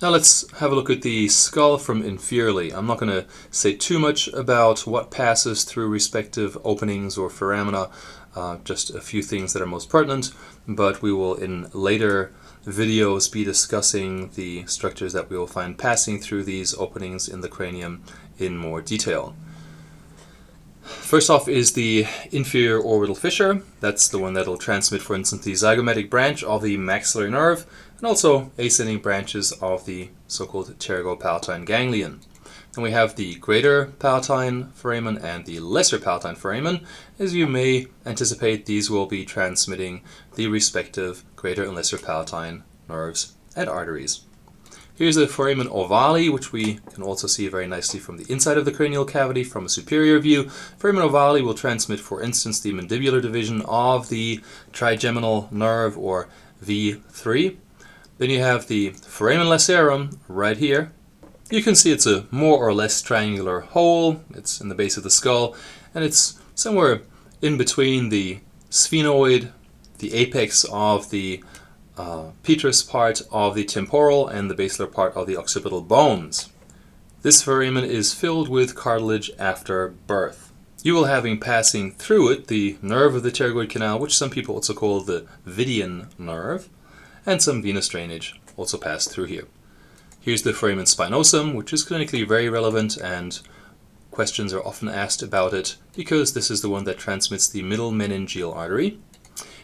Now let's have a look at the skull from inferiorly. I'm not going to say too much about what passes through respective openings or foramina, just a few things that are most pertinent, but we will in later videos be discussing the structures that we will find passing through these openings in the cranium in more detail. First off is the inferior orbital fissure. That's the one that will transmit, for instance, the zygomatic branch of the maxillary nerve, and also ascending branches of the so-called pterygopalatine ganglion. Then we have the greater palatine foramen and the lesser palatine foramen. As you may anticipate, these will be transmitting the respective greater and lesser palatine nerves and arteries. Here's the foramen ovale, which we can also see very nicely from the inside of the cranial cavity from a superior view. Foramen ovale will transmit, for instance, the mandibular division of the trigeminal nerve, or V3. Then you have the foramen lacerum right here. You can see it's a more or less triangular hole. It's in the base of the skull, and it's somewhere in between the sphenoid, the apex of the petrous part of the temporal and the basilar part of the occipital bones. This foramen is filled with cartilage after birth. You will having passing through it the nerve of the pterygoid canal, which some people also call the Vidian nerve, and some venous drainage also pass through here. Here's the foramen spinosum, which is clinically very relevant, and questions are often asked about it because this is the one that transmits the middle meningeal artery.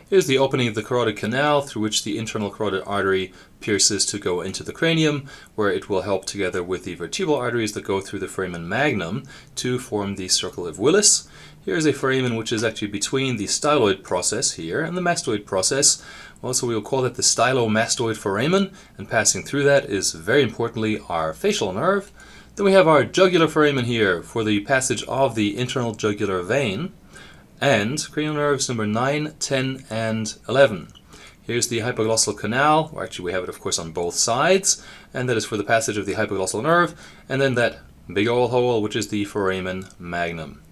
Here's the opening of the carotid canal, through which the internal carotid artery pierces to go into the cranium, where it will help together with the vertebral arteries that go through the foramen magnum to form the circle of Willis. Here's a foramen which is actually between the styloid process here and the mastoid process. Also, we will call that the stylomastoid foramen, and passing through that is very importantly our facial nerve. Then we have our jugular foramen here for the passage of the internal jugular vein, and cranial nerves number 9, 10, and 11. Here's the hypoglossal canal, or actually we have it of course on both sides, and that is for the passage of the hypoglossal nerve, and then that big old hole which is the foramen magnum.